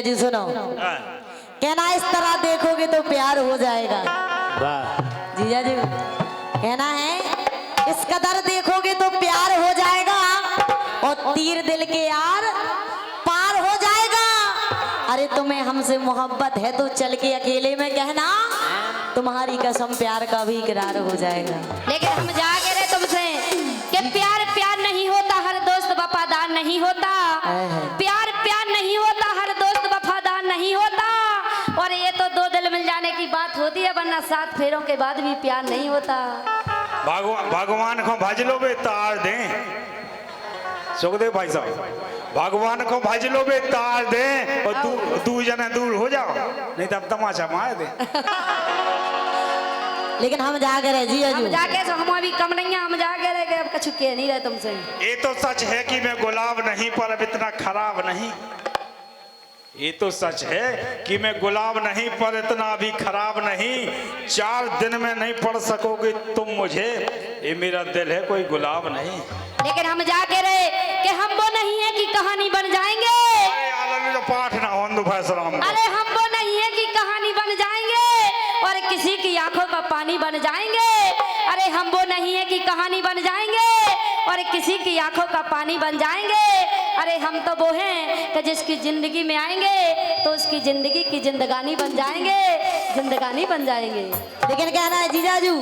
जी सुनो, कहना इस तरह देखोगे तो प्यार हो जाएगा। वाह जीजा जी कहना है इस कदर देखोगे तो प्यार हो जाएगा और तीर दिल के यार पार हो जाएगा। अरे तुम्हें हमसे मोहब्बत है तो चल के अकेले में कहना, तुम्हारी कसम प्यार का भी इकरार हो जाएगा। लेकिन हम जागे रहे तुमसे कि प्यार प्यार नहीं होता, हर दोस्त वफादार नहीं होता। प्यार प्यार नहीं होता, हर दोस्त वफादार नहीं होता। और ये तो दो दिल मिल जाने की बात होती है, वरना 7 फेरों के बाद भी प्यार नहीं होता। भगवान को भज लो बे तार दे, सुखदेव भाई साहब, भगवान को भज लो बे तार दे और तू जना दूर हो जाओ, नहीं तो अब तमाशा मार दे। लेकिन हम जागे रहे जी, हम जाके तो हम अभी कम नहीं है, हम जाके रह गए, अब कछु कह नहीं रहे तुमसे। ये तो सच है कि मैं गुलाब नहीं पर अब इतना खराब नहीं। ये तो सच है कि मैं गुलाब नहीं पर इतना भी खराब नहीं। 4 दिन में नहीं पढ़ सकोगे तुम मुझे, ये मेरा दिल है कोई गुलाब नहीं। लेकिन हम जाके रहे कि हम वो नहीं है कि कहानी बन जाएंगे। जो पाठ ना हो अरे हम वो नहीं है कि कहानी बन जाएंगे और किसी की आंखों का पानी बन जाएंगे। अरे हम वो नहीं है कि कहानी बन जाएंगे और किसी की आंखों का पानी बन जाएंगे। अरे हम तो वो हैं कि जिसकी जिंदगी में आएंगे तो उसकी जिंदगी की जिंदगानी बन जाएंगे, जिंदगानी बन जाएंगे। लेकिन कहना है जीजाजू,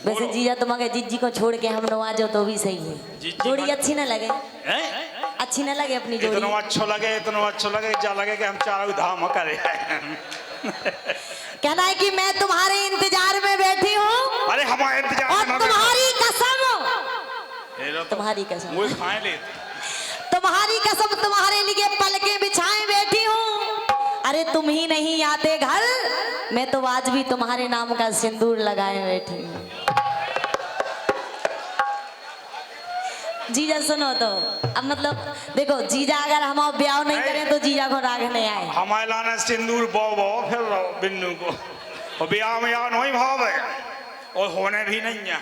वैसे जीजा तुम्हारे जीजी को छोड़ के हम लोग आ जाओ तो भी सही है। जोड़ी अच्छी ना लगे, अच्छी ना लगे अपनी जोड़ी। इतना अच्छा लगे जा लगे कि हम चारों धाम करे। कहना है कि मैं तुम्हारे इंतजार में बैठी हूँ। अरे हमारे इंतजार और में तुम्हारी कसम, तुम्हारी कसम, वो खाए ले, तुम्हारी कसम तुम्हारे लिए पलकें बिछाए बैठी हूँ। अरे तुम ही नहीं आते घर, मैं तो आज भी तुम्हारे नाम का सिंदूर लगाए बैठी हूँ। जीजा सुनो तो, अब मतलब देखो जीजा अगर हम ब्याह नहीं करें तो जीजा को राग नहीं आए। हमारे लाना सिंदूर बो फिर बिन्नू को, और ब्याह में यार नहीं भाव है और होने भी नहीं है।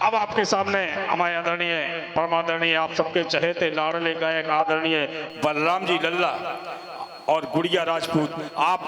अब आपके सामने हमारे आदरणीय परमादरणीय आप सबके चहेते लाडले गायक आदरणीय बलराम जी लल्ला और गुड़िया राजपूत आप